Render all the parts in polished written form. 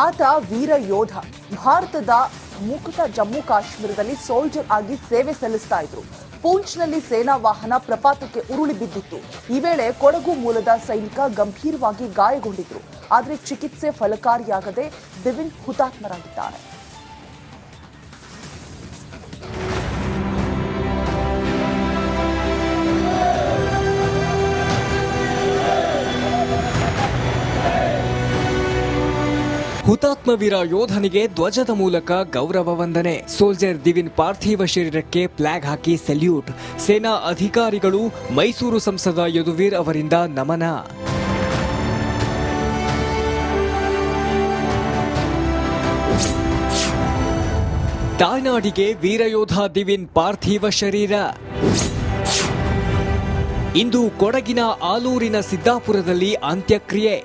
ಆತ ವೀರ ಯೋಧ. ಭಾರತದ ಮುಕ್ತ ಜಮ್ಮು ಕಾಶ್ಮೀರದಲ್ಲಿ ಸೋಲ್ಜರ್ ಆಗಿ ಸೇವೆ ಸಲ್ಲಿಸ್ತಾ ಇದ್ರು. ಪೂಂಚ್ನಲ್ಲಿ ಸೇನಾ ವಾಹನ ಪ್ರಪಾತಕ್ಕೆ ಉರುಳಿ ಬಿದ್ದಿತ್ತು. ಈ ವೇಳೆ ಕೊಡಗು ಮೂಲದ ಸೈನಿಕ ಗಂಭೀರವಾಗಿ ಗಾಯಗೊಂಡಿದ್ರು. ಆದರೆ ಚಿಕಿತ್ಸೆ ಫಲಕಾರಿಯಾಗದೆ ದಿವಿನ್ ಹುತಾತ್ಮರಾಗಿದ್ದಾರೆ. ಹುತಾತ್ಮ ವೀರ ಯೋಧನಿಗೆ ಧ್ವಜದ ಮೂಲಕ ಗೌರವ ವಂದನೆ. ಸೋಲ್ಜರ್ ದಿವಿನ್ ಪಾರ್ಥಿವ ಶರೀರಕ್ಕೆ ಫ್ಲಾಗ್ ಹಾಕಿ ಸೆಲ್ಯೂಟ್. ಸೇನಾ ಅಧಿಕಾರಿಗಳು, ಮೈಸೂರು ಸಂಸದ ಯದುವೀರ್ ಅವರಿಂದ ನಮನ. ತಾಯ್ನಾಡಿಗೆ ವೀರಯೋಧ ದಿವಿನ್ ಪಾರ್ಥಿವ ಶರೀರ. ಇಂದು ಕೊಡಗಿನ ಆಲೂರಿನ ಸಿದ್ದಾಪುರದಲ್ಲಿ ಅಂತ್ಯಕ್ರಿಯೆ.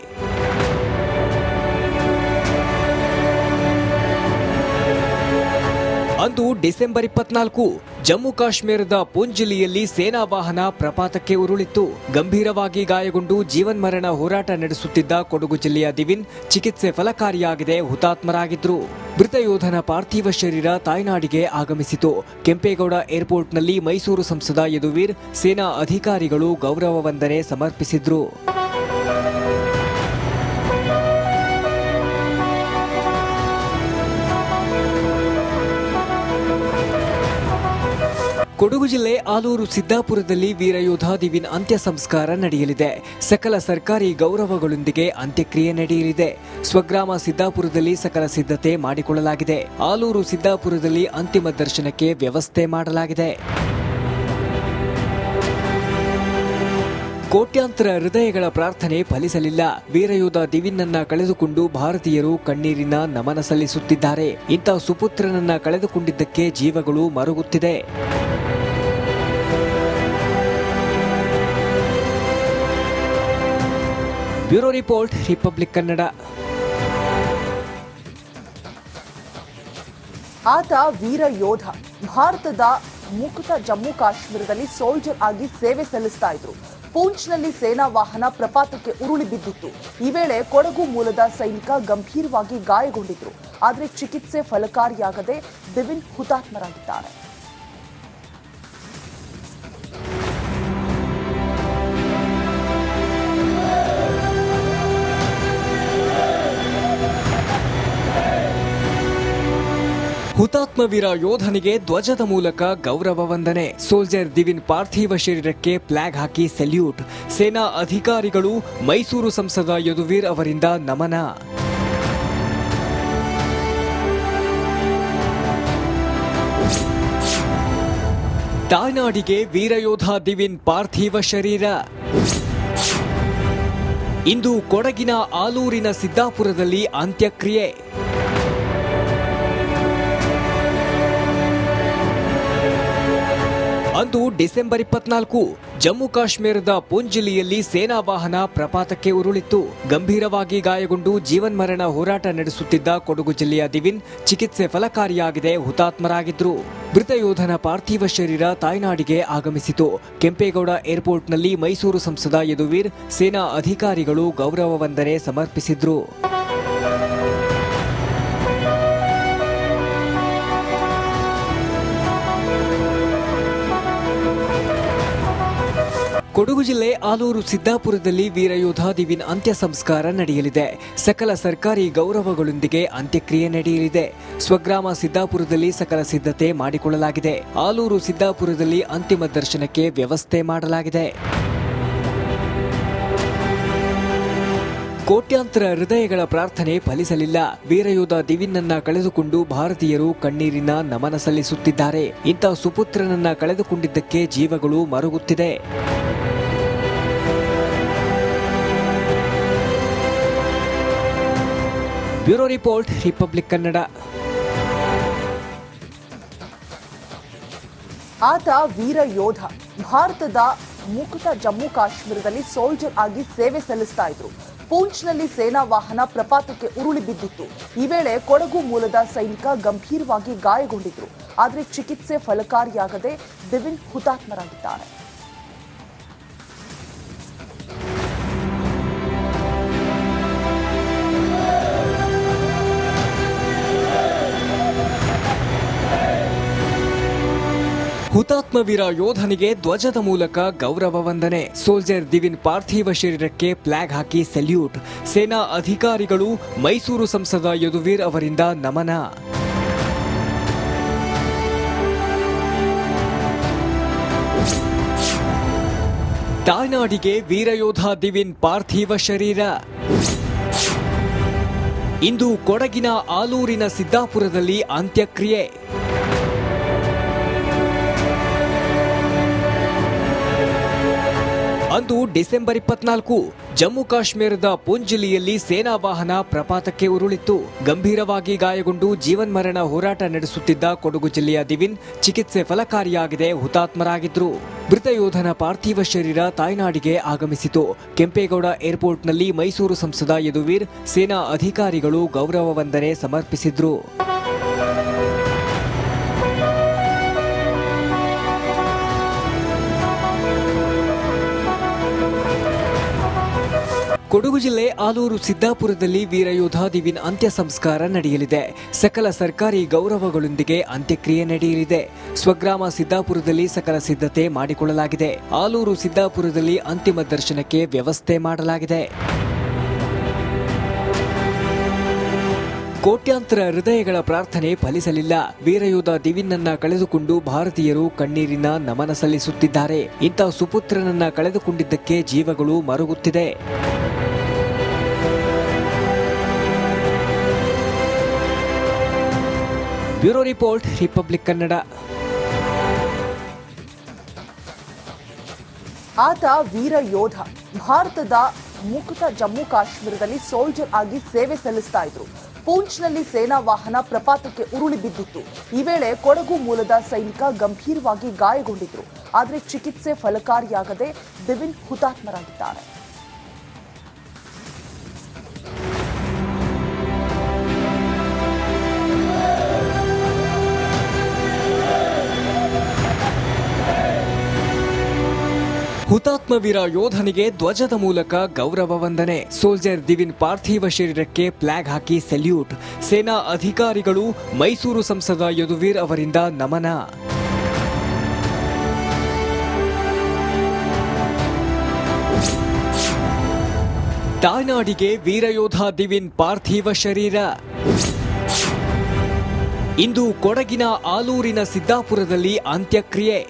ಅಂದು ಡಿಸೆಂಬರ್ 24 ಜಮ್ಮು ಕಾಶ್ಮೀರದ ಪೂಂಚ್ ಜಿಲ್ಲೆಯಲ್ಲಿ ಸೇನಾ ವಾಹನ ಪ್ರಪಾತಕ್ಕೆ ಉರುಳಿತ್ತು. ಗಂಭೀರವಾಗಿ ಗಾಯಗೊಂಡು ಜೀವನ್ಮರಣ ಹೋರಾಟ ನಡೆಸುತ್ತಿದ್ದ ಕೊಡಗು ಜಿಲ್ಲೆಯ ದಿವಿನ್ ಚಿಕಿತ್ಸೆ ಫಲಕಾರಿಯಾಗಿದೆ, ಹುತಾತ್ಮರಾಗಿದ್ರು. ಮೃತ ಯೋಧನ ಪಾರ್ಥಿವ ಶರೀರ ತಾಯ್ನಾಡಿಗೆ ಆಗಮಿಸಿತು. ಕೆಂಪೇಗೌಡ ಏರ್ಪೋರ್ಟ್ನಲ್ಲಿ ಮೈಸೂರು ಸಂಸದ ಯದುವೀರ್, ಸೇನಾ ಅಧಿಕಾರಿಗಳು ಗೌರವ ವಂದನೆ ಸಮರ್ಪಿಸಿದ್ರು. ಕೊಡಗು ಜಿಲ್ಲೆ ಆಲೂರು ಸಿದ್ದಾಪುರದಲ್ಲಿ ವೀರಯೋಧ ದಿವಿನ್ ಅಂತ್ಯ ಸಂಸ್ಕಾರ ನಡೆಯಲಿದೆ. ಸಕಲ ಸರ್ಕಾರಿ ಗೌರವಗಳೊಂದಿಗೆ ಅಂತ್ಯಕ್ರಿಯೆ ನಡೆಯಲಿದೆ. ಸ್ವಗ್ರಾಮ ಸಿದ್ದಾಪುರದಲ್ಲಿ ಸಕಲ ಸಿದ್ಧತೆ ಮಾಡಿಕೊಳ್ಳಲಾಗಿದೆ. ಆಲೂರು ಸಿದ್ದಾಪುರದಲ್ಲಿ ಅಂತಿಮ ದರ್ಶನಕ್ಕೆ ವ್ಯವಸ್ಥೆ ಮಾಡಲಾಗಿದೆ. ಕೋಟ್ಯಾಂತರ ಹೃದಯಗಳ ಪ್ರಾರ್ಥನೆ ಫಲಿಸಲಿಲ್ಲ. ವೀರಯೋಧ ದಿವಿನ್ನನ್ನ ಕಳೆದುಕೊಂಡು ಭಾರತೀಯರು ಕಣ್ಣೀರಿನ ನಮನ ಸಲ್ಲಿಸುತ್ತಿದ್ದಾರೆ. ಇಂಥ ಸುಪುತ್ರನನ್ನ ಕಳೆದುಕೊಂಡಿದ್ದಕ್ಕೆ ಜೀವಗಳು ಮರುಗುತ್ತಿದೆ. Bureau report, Republic Kannada. ಆತ ವೀರ ಯೋಧ. ಭಾರತದ ಮುಕ್ತ ಜಮ್ಮು ಕಾಶ್ಮೀರದಲ್ಲಿ ಸೋಲ್ಜರ್ ಆಗಿ ಸೇವೆ ಸಲ್ಲಿಸ್ತಾ ಇದ್ರು. ಪೂಂಚ್ನಲ್ಲಿ ಸೇನಾ ವಾಹನ ಪ್ರಪಾತಕ್ಕೆ ಉರುಳಿ ಬಿದ್ದಿತ್ತು. ಈ ವೇಳೆ ಕೊಡಗು ಮೂಲದ ಸೈನಿಕ ಗಂಭೀರವಾಗಿ ಗಾಯಗೊಂಡಿದ್ರು. ಆದರೆ ಚಿಕಿತ್ಸೆ ಫಲಕಾರಿಯಾಗದೆ ದಿವಿನ್ ಹುತಾತ್ಮರಾಗಿದ್ದಾರೆ. ಹುತಾತ್ಮ ವೀರ ಯೋಧನಿಗೆ ಧ್ವಜದ ಮೂಲಕ ಗೌರವ ವಂದನೆ. ಸೋಲ್ಜರ್ ದಿವಿನ್ ಪಾರ್ಥಿವ ಶರೀರಕ್ಕೆ ಫ್ಲಾಗ್ ಹಾಕಿ ಸೆಲ್ಯೂಟ್. ಸೇನಾ ಅಧಿಕಾರಿಗಳು, ಮೈಸೂರು ಸಂಸದ ಯದುವೀರ್ ಅವರಿಂದ ನಮನ. ತಾಯ್ನಾಡಿಗೆ ವೀರಯೋಧ ದಿವಿನ್ ಪಾರ್ಥಿವ ಶರೀರ. ಇಂದು ಕೊಡಗಿನ ಆಲೂರಿನ ಸಿದ್ದಾಪುರದಲ್ಲಿ ಅಂತ್ಯಕ್ರಿಯೆ. ಅಂದು ಡಿಸೆಂಬರ್ 24 ಜಮ್ಮು ಕಾಶ್ಮೀರದ ಪೂಂಚ್ ಜಿಲ್ಲೆಯಲ್ಲಿ ಸೇನಾ ವಾಹನ ಪ್ರಪಾತಕ್ಕೆ ಉರುಳಿತ್ತು. ಗಂಭೀರವಾಗಿ ಗಾಯಗೊಂಡು ಜೀವನ್ಮರಣ ಹೋರಾಟ ನಡೆಸುತ್ತಿದ್ದ ಕೊಡಗು ಜಿಲ್ಲೆಯ ದಿವಿನ್ ಚಿಕಿತ್ಸೆ ಫಲಕಾರಿಯಾಗಿದೆ, ಹುತಾತ್ಮರಾಗಿದ್ರು. ಮೃತ ಯೋಧನ ಪಾರ್ಥಿವ ಶರೀರ ತಾಯ್ನಾಡಿಗೆ ಆಗಮಿಸಿತು. ಕೆಂಪೇಗೌಡ ಏರ್ಪೋರ್ಟ್ನಲ್ಲಿ ಮೈಸೂರು ಸಂಸದ ಯದುವೀರ್, ಸೇನಾ ಅಧಿಕಾರಿಗಳು ಗೌರವ ವಂದನೆ ಸಮರ್ಪಿಸಿದ್ರು. ಕೊಡಗು ಜಿಲ್ಲೆ ಆಲೂರು ಸಿದ್ದಾಪುರದಲ್ಲಿ ವೀರಯೋಧ ದಿವಿನ್ ಅಂತ್ಯ ಸಂಸ್ಕಾರ ನಡೆಯಲಿದೆ. ಸಕಲ ಸರ್ಕಾರಿ ಗೌರವಗಳೊಂದಿಗೆ ಅಂತ್ಯಕ್ರಿಯೆ ನಡೆಯಲಿದೆ. ಸ್ವಗ್ರಾಮ ಸಿದ್ದಾಪುರದಲ್ಲಿ ಸಕಲ ಸಿದ್ಧತೆ ಮಾಡಿಕೊಳ್ಳಲಾಗಿದೆ. ಆಲೂರು ಸಿದ್ದಾಪುರದಲ್ಲಿ ಅಂತಿಮ ದರ್ಶನಕ್ಕೆ ವ್ಯವಸ್ಥೆ ಮಾಡಲಾಗಿದೆ. ಕೋಟ್ಯಾಂತರ ಹೃದಯಗಳ ಪ್ರಾರ್ಥನೆ ಫಲಿಸಲಿಲ್ಲ. ವೀರಯೋಧ ದಿವಿನ್ನನ್ನ ಕಳೆದುಕೊಂಡು ಭಾರತೀಯರು ಕಣ್ಣೀರಿನ ನಮನ ಸಲ್ಲಿಸುತ್ತಿದ್ದಾರೆ. ಇಂಥ ಸುಪುತ್ರನನ್ನ ಕಳೆದುಕೊಂಡಿದ್ದಕ್ಕೆ ಜೀವಗಳು ಮರುಗುತ್ತಿದೆ. Bureau report, Republic Kannada. ಆತ ವೀರ ಯೋಧ. ಭಾರತದ ಮುಕ್ತ ಜಮ್ಮು ಕಾಶ್ಮೀರದಲ್ಲಿ ಸೋಲ್ಜರ್ ಆಗಿ ಸೇವೆ ಸಲ್ಲಿಸ್ತಾ ಇದ್ರು. ಪೂಂಚ್ನಲ್ಲಿ ಸೇನಾ ವಾಹನ ಪ್ರಪಾತಕ್ಕೆ ಉರುಳಿ ಬಿದ್ದಿತ್ತು. ಈ ವೇಳೆ ಕೊಡಗು ಮೂಲದ ಸೈನಿಕ ಗಂಭೀರವಾಗಿ ಗಾಯಗೊಂಡಿದ್ರು. ಆದರೆ ಚಿಕಿತ್ಸೆ ಫಲಕಾರಿಯಾಗದೆ ದಿವಿನ್ ಹುತಾತ್ಮರಾಗಿದ್ದಾರೆ. ಹುತಾತ್ಮ ವೀರ ಯೋಧನಿಗೆ ಧ್ವಜದ ಮೂಲಕ ಗೌರವ ವಂದನೆ. ಸೋಲ್ಜರ್ ದಿವಿನ್ ಪಾರ್ಥಿವ ಶರೀರಕ್ಕೆ ಫ್ಲಾಗ್ ಹಾಕಿ ಸೆಲ್ಯೂಟ್. ಸೇನಾ ಅಧಿಕಾರಿಗಳು, ಮೈಸೂರು ಸಂಸದ ಯದುವೀರ್ ಅವರಿಂದ ನಮನ. ತಾಯ್ನಾಡಿಗೆ ವೀರಯೋಧ ದಿವಿನ್ ಪಾರ್ಥಿವ ಶರೀರ. ಇಂದು ಕೊಡಗಿನ ಆಲೂರಿನ ಸಿದ್ದಾಪುರದಲ್ಲಿ ಅಂತ್ಯಕ್ರಿಯೆ. ಅಂದು ಡಿಸೆಂಬರ್ 24 ಜಮ್ಮು ಕಾಶ್ಮೀರದ ಪೂಂಚ್ ಜಿಲ್ಲೆಯಲ್ಲಿ ಸೇನಾ ವಾಹನ ಪ್ರಪಾತಕ್ಕೆ ಉರುಳಿತ್ತು. ಗಂಭೀರವಾಗಿ ಗಾಯಗೊಂಡು ಜೀವನ್ಮರಣ ಹೋರಾಟ ನಡೆಸುತ್ತಿದ್ದ ಕೊಡಗು ಜಿಲ್ಲೆಯ ದಿವಿನ್ ಚಿಕಿತ್ಸೆ ಫಲಕಾರಿಯಾಗಿದೆ, ಹುತಾತ್ಮರಾಗಿದ್ರು. ಮೃತ ಯೋಧನ ಪಾರ್ಥಿವ ಶರೀರ ತಾಯ್ನಾಡಿಗೆ ಆಗಮಿಸಿತು. ಕೆಂಪೇಗೌಡ ಏರ್ಪೋರ್ಟ್ನಲ್ಲಿ ಮೈಸೂರು ಸಂಸದ ಯದುವೀರ್, ಸೇನಾ ಅಧಿಕಾರಿಗಳು ಗೌರವ ವಂದನೆ ಸಮರ್ಪಿಸಿದ್ರು. ಕೊಡಗು ಜಿಲ್ಲೆ ಆಲೂರು ಸಿದ್ದಾಪುರದಲ್ಲಿ ವೀರಯೋಧ ದಿವಿನ್ ಅಂತ್ಯ ಸಂಸ್ಕಾರ ನಡೆಯಲಿದೆ. ಸಕಲ ಸರ್ಕಾರಿ ಗೌರವಗಳೊಂದಿಗೆ ಅಂತ್ಯಕ್ರಿಯೆ ನಡೆಯಲಿದೆ. ಸ್ವಗ್ರಾಮ ಸಿದ್ದಾಪುರದಲ್ಲಿ ಸಕಲ ಸಿದ್ಧತೆ ಮಾಡಿಕೊಳ್ಳಲಾಗಿದೆ. ಆಲೂರು ಸಿದ್ದಾಪುರದಲ್ಲಿ ಅಂತಿಮ ದರ್ಶನಕ್ಕೆ ವ್ಯವಸ್ಥೆ ಮಾಡಲಾಗಿದೆ. ಕೋಟ್ಯಾಂತರ ಹೃದಯಗಳ ಪ್ರಾರ್ಥನೆ ಫಲಿಸಲಿಲ್ಲ. ವೀರಯೋಧ ದಿವಿನ್ನನ್ನ ಕಳೆದುಕೊಂಡು ಭಾರತೀಯರು ಕಣ್ಣೀರಿನ ನಮನ ಸಲ್ಲಿಸುತ್ತಿದ್ದಾರೆ. ಇಂಥ ಸುಪುತ್ರನನ್ನ ಕಳೆದುಕೊಂಡಿದ್ದಕ್ಕೆ ಜೀವಗಳು ಮರುಗುತ್ತಿದೆ. Bureau report, Republic Kannada. ಆತ ವೀರ ಯೋಧ. ಭಾರತದ ಮುಕ್ತ ಜಮ್ಮು ಕಾಶ್ಮೀರದಲ್ಲಿ ಸೋಲ್ಜರ್ ಆಗಿ ಸೇವೆ ಸಲ್ಲಿಸ್ತಾ ಇದ್ರು. ಪೂಂಚ್ನಲ್ಲಿ ಸೇನಾ ವಾಹನ ಪ್ರಪಾತಕ್ಕೆ ಉರುಳಿ ಬಿದ್ದಿತ್ತು. ಈ ವೇಳೆ ಕೊಡಗು ಮೂಲದ ಸೈನಿಕ ಗಂಭೀರವಾಗಿ ಗಾಯಗೊಂಡಿದ್ರು. ಆದರೆ ಚಿಕಿತ್ಸೆ ಫಲಕಾರಿಯಾಗದೆ ದಿವಿನ್ ಹುತಾತ್ಮರಾಗಿದ್ದಾರೆ. ಹುತಾತ್ಮ ವೀರ ಯೋಧನಿಗೆ ಧ್ವಜದ ಮೂಲಕ ಗೌರವ ವಂದನೆ. ಸೋಲ್ಜರ್ ದಿವಿನ್ ಪಾರ್ಥಿವ ಶರೀರಕ್ಕೆ ಫ್ಲಾಗ್ ಹಾಕಿ ಸೆಲ್ಯೂಟ್. ಸೇನಾ ಅಧಿಕಾರಿಗಳು, ಮೈಸೂರು ಸಂಸದ ಯದುವೀರ್ ಅವರಿಂದ ನಮನ. ತಾಯ್ನಾಡಿಗೆ ವೀರಯೋಧ ದಿವಿನ್ ಪಾರ್ಥಿವ ಶರೀರ. ಇಂದು ಕೊಡಗಿನ ಆಲೂರಿನ ಸಿದ್ದಾಪುರದಲ್ಲಿ ಅಂತ್ಯಕ್ರಿಯೆ.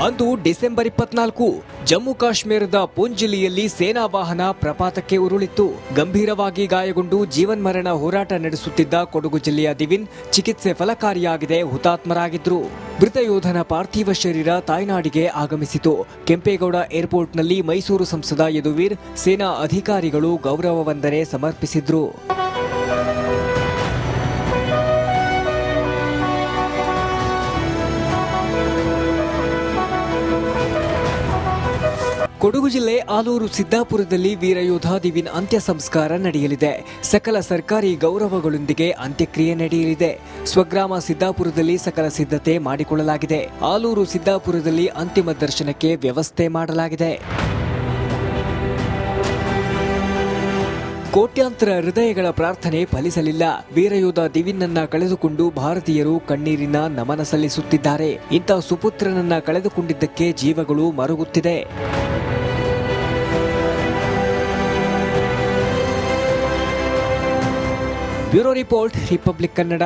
ಅಂದು ಡಿಸೆಂಬರ್ 24 ಜಮ್ಮು ಕಾಶ್ಮೀರದ ಪೂಂಚ್ ಜಿಲ್ಲೆಯಲ್ಲಿ ಸೇನಾ ವಾಹನ ಪ್ರಪಾತಕ್ಕೆ ಉರುಳಿತ್ತು. ಗಂಭೀರವಾಗಿ ಗಾಯಗೊಂಡು ಜೀವನ್ಮರಣ ಹೋರಾಟ ನಡೆಸುತ್ತಿದ್ದ ಕೊಡಗು ಜಿಲ್ಲೆಯ ದಿವಿನ್ ಚಿಕಿತ್ಸೆ ಫಲಕಾರಿಯಾಗಿದೆ, ಹುತಾತ್ಮರಾಗಿದ್ರು. ಮೃತ ಯೋಧನ ಪಾರ್ಥಿವ ಶರೀರ ತಾಯ್ನಾಡಿಗೆ ಆಗಮಿಸಿತು. ಕೆಂಪೇಗೌಡ ಏರ್ಪೋರ್ಟ್ನಲ್ಲಿ ಮೈಸೂರು ಸಂಸದ ಯದುವೀರ್, ಸೇನಾ ಅಧಿಕಾರಿಗಳು ಗೌರವ ವಂದನೆ ಸಮರ್ಪಿಸಿದ್ರು. ಕೊಡಗು ಜಿಲ್ಲೆ ಆಲೂರು ಸಿದ್ದಾಪುರದಲ್ಲಿ ವೀರಯೋಧ ದಿವಿನ್ ಅಂತ್ಯ ಸಂಸ್ಕಾರ ನಡೆಯಲಿದೆ. ಸಕಲ ಸರ್ಕಾರಿ ಗೌರವಗಳೊಂದಿಗೆ ಅಂತ್ಯಕ್ರಿಯೆ ನಡೆಯಲಿದೆ. ಸ್ವಗ್ರಾಮ ಸಿದ್ದಾಪುರದಲ್ಲಿ ಸಕಲ ಸಿದ್ಧತೆ ಮಾಡಿಕೊಳ್ಳಲಾಗಿದೆ. ಆಲೂರು ಸಿದ್ದಾಪುರದಲ್ಲಿ ಅಂತಿಮ ದರ್ಶನಕ್ಕೆ ವ್ಯವಸ್ಥೆ ಮಾಡಲಾಗಿದೆ. ಕೋಟ್ಯಾಂತರ ಹೃದಯಗಳ ಪ್ರಾರ್ಥನೆ ಫಲಿಸಲಿಲ್ಲ. ವೀರಯೋಧ ದಿವಿನ್ನನ್ನ ಕಳೆದುಕೊಂಡು ಭಾರತೀಯರು ಕಣ್ಣೀರಿನ ನಮನ ಸಲ್ಲಿಸುತ್ತಿದ್ದಾರೆ. ಇಂಥ ಸುಪುತ್ರನನ್ನ ಕಳೆದುಕೊಂಡಿದ್ದಕ್ಕೆ ಜೀವಗಳು ಮರುಗುತ್ತಿದೆ. Bureau report, Republic Kannada.